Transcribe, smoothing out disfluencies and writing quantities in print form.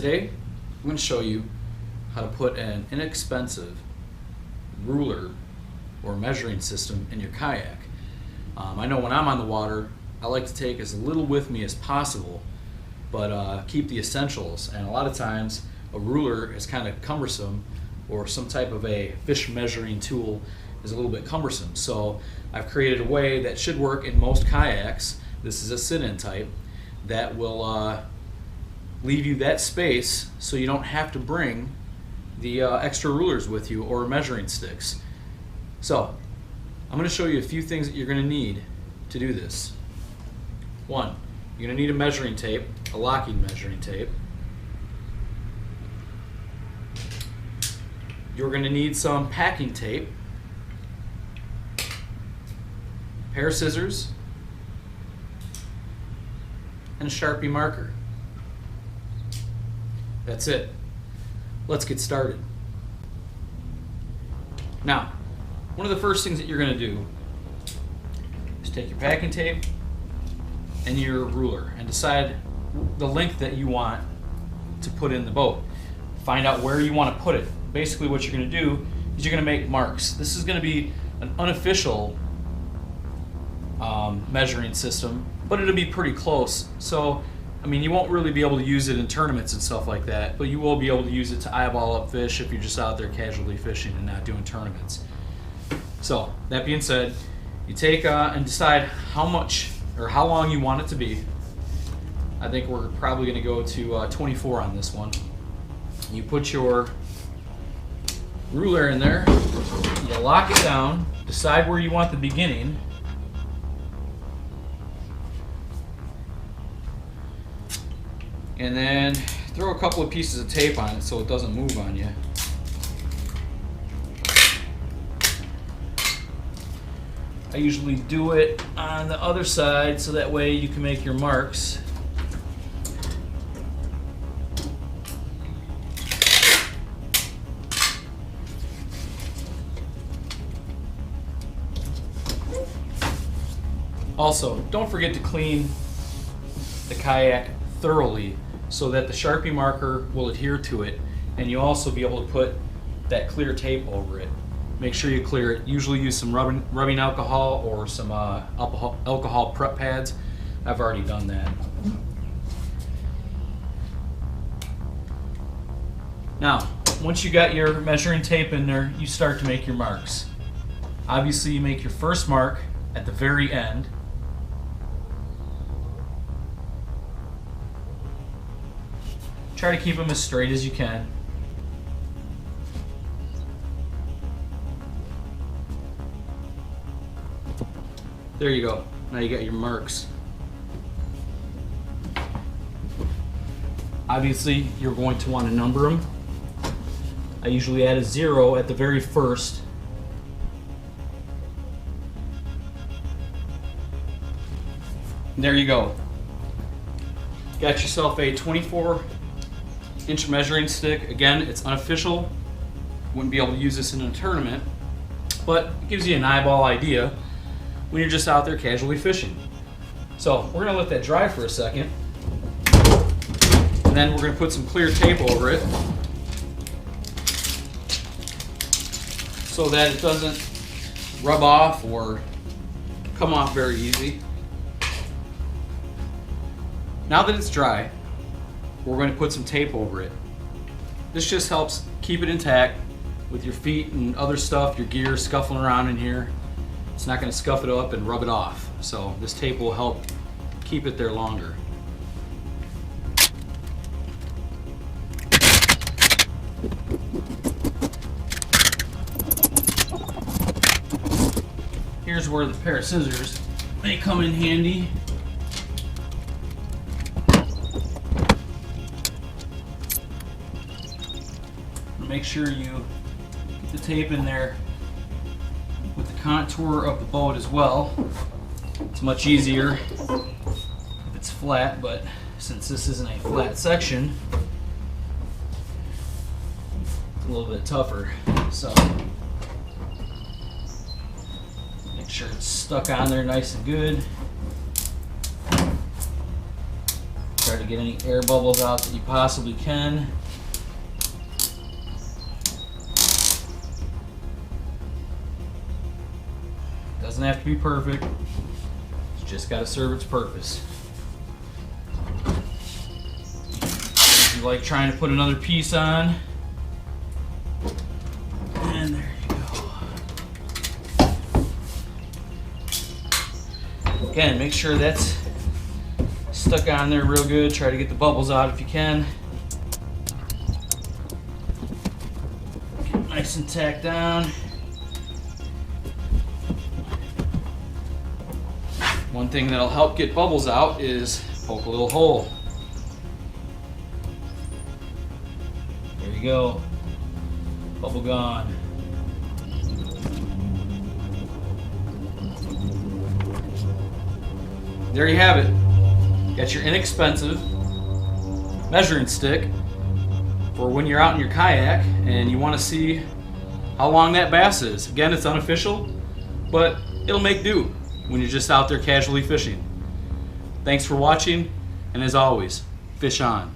Today, I'm going to show you how to put an inexpensive ruler or measuring system in your kayak. I know when I'm on the water, I like to take as little with me as possible, but keep the essentials. And a lot of times, a ruler is kind of cumbersome, or some type of a fish measuring tool is a little bit cumbersome. So I've created a way that should work in most kayaks. This is a sit-in type that will leave you that space so you don't have to bring the extra rulers with you or measuring sticks. So I'm going to show you a few things that you're going to need to do this. One, you're going to need a measuring tape, a locking measuring tape. You're going to need some packing tape, a pair of scissors, and a Sharpie marker. That's it. Let's get started. Now, one of the first things that you're going to do is take your packing tape and your ruler and decide the length that you want to put in the boat. Find out where you want to put it. Basically what you're going to do is you're going to make marks. This is going to be an unofficial measuring system, but it'll be pretty close. So I mean, you won't really be able to use it in tournaments and stuff like that, but you will be able to use it to eyeball up fish if you're just out there casually fishing and not doing tournaments. So, that being said, you take and decide how much or how long you want it to be. I think we're probably going to go to 24 on this one. You put your ruler in there, you lock it down, decide where you want the beginning. And then throw a couple of pieces of tape on it so it doesn't move on you. I usually do it on the other side so that way you can make your marks. Also, don't forget to clean the kayak thoroughly so that the Sharpie marker will adhere to it, and you'll also be able to put that clear tape over it. Make sure you clear it. Usually use some rubbing alcohol or some alcohol prep pads. I've already done that. Now, once you got your measuring tape in there, you start to make your marks. Obviously, you make your first mark at the very end. Try to keep them as straight as you can. There you go. Now you got your marks. Obviously, you're going to want to number them. I usually add a 0 at the very first. There you go. Got yourself a 24-inch measuring stick. Again, it's unofficial. Wouldn't be able to use this in a tournament, but it gives you an eyeball idea when you're just out there casually fishing. So we're gonna let that dry for a second, and then we're gonna put some clear tape over it so that it doesn't rub off or come off very easy. Now that it's dry, we're going to put some tape over it. This just helps keep it intact with your feet and other stuff, your gear scuffling around in here. It's not going to scuff it up and rub it off. So this tape will help keep it there longer. Here's where the pair of scissors may come in handy. Make sure you get the tape in there with the contour of the boat as well. It's much easier if it's flat, but since this isn't a flat section, it's a little bit tougher. So make sure it's stuck on there nice and good. Try Try to get any air bubbles out that you possibly can. Doesn't have to be perfect. It's just got to serve its purpose. If you like trying to put another piece on, and there you go. Again, make sure that's stuck on there real good. Try to get the bubbles out if you can. Get it nice and tacked down. One thing that'll help get bubbles out is poke a little hole. There you go. Bubble gone. There you have it. Got your inexpensive measuring stick for when you're out in your kayak and you want to see how long that bass is. Again, it's unofficial, but it'll make do when you're just out there casually fishing. Thanks for watching, and as always, fish on.